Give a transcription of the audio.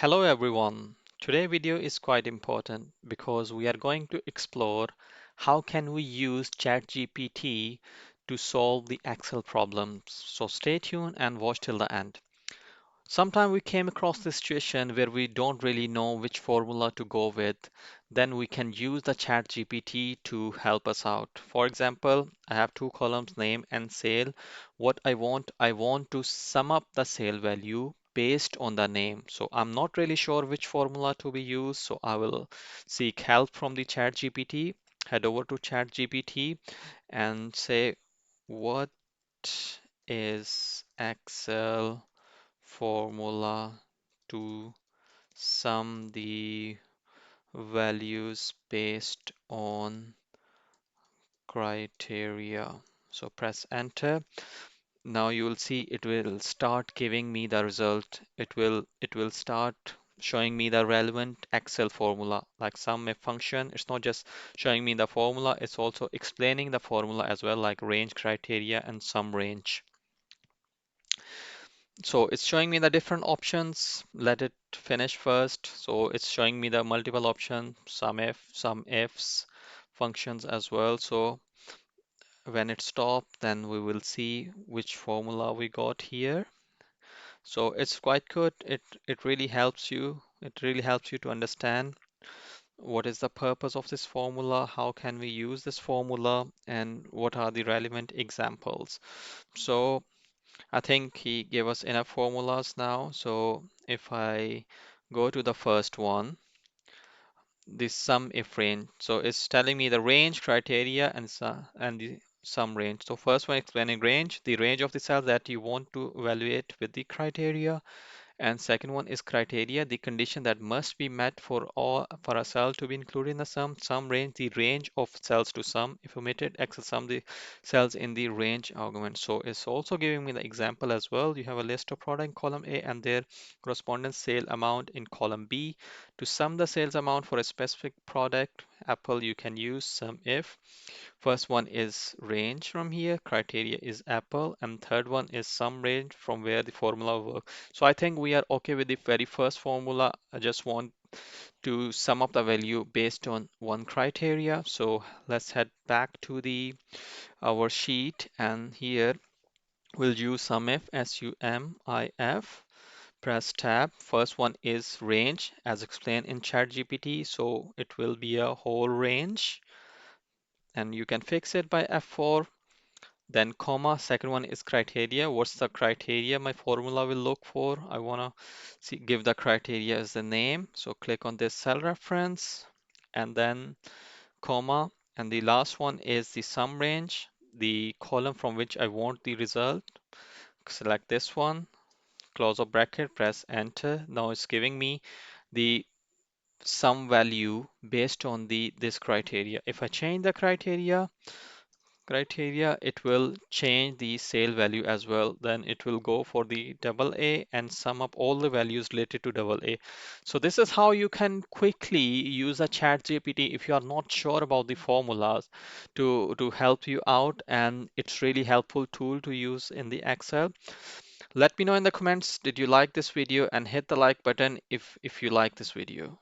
Hello everyone. Today's video is quite important because we are going to explore how can we use ChatGPT to solve the Excel problems. So stay tuned and watch till the end. Sometime we came across this situation where we don't really know which formula to go with. Then we can use the Chat GPT to help us out. For example, I have two columns, name and sale. What I want to sum up the sale value based on the name. So I'm not really sure which formula to be used. So I will seek help from the Chat GPT. Head over to Chat GPT and say, what is Excel formula to sum the values based on criteria. So press enter. Now you will see it will start giving me the result. It will start showing me the relevant Excel formula like sum if function. It's not just showing me the formula, it's also explaining the formula as well, like range criteria and sum range. So it's showing me the different options. Let it finish first. So it's showing me the multiple option, some if, some ifs, functions as well. So when it stops, then we will see which formula we got here. So it's quite good. It really helps you. It really helps you to understand what is the purpose of this formula, how can we use this formula, and what are the relevant examples. So I think he gave us enough formulas now. So if I go to the first one, the sum if range. So it's telling me the range criteria and the sum range. So first one explaining range, the range of the cells that you want to evaluate with the criteria. And second one is criteria, the condition that must be met for a cell to be included in the sum range, the range of cells to sum. If omitted, Excel sum the cells in the range argument. So it's also giving me the example as well. You have a list of product in column A and their corresponding sale amount in column B. To sum the sales amount for a specific product, Apple, you can use sum if. First one is range from here, criteria is Apple, and third one is sum range from where the formula works. So I think we are okay with the very first formula. I just want to sum up the value based on one criteria. So let's head back to the our sheet, and here we'll use SUMIF, SUMIF. Press tab. First one is range as explained in ChatGPT. So it will be a whole range, and you can fix it by F4. Then comma, second one is criteria. What's the criteria my formula will look for? I wanna give the criteria as the name. So click on this cell reference and then comma. And the last one is the sum range, the column from which I want the result. Select this one, close a bracket, press enter. Now it's giving me the sum value based on this criteria. If I change the criteria, it will change the sale value as well. Then it will go for the double A and sum up all the values related to double A. So this is how you can quickly use a chat GPT if you are not sure about the formulas to help you out, and it's really helpful tool to use in the Excel. Let me know in the comments, did you like this video, and hit the like button if you like this video.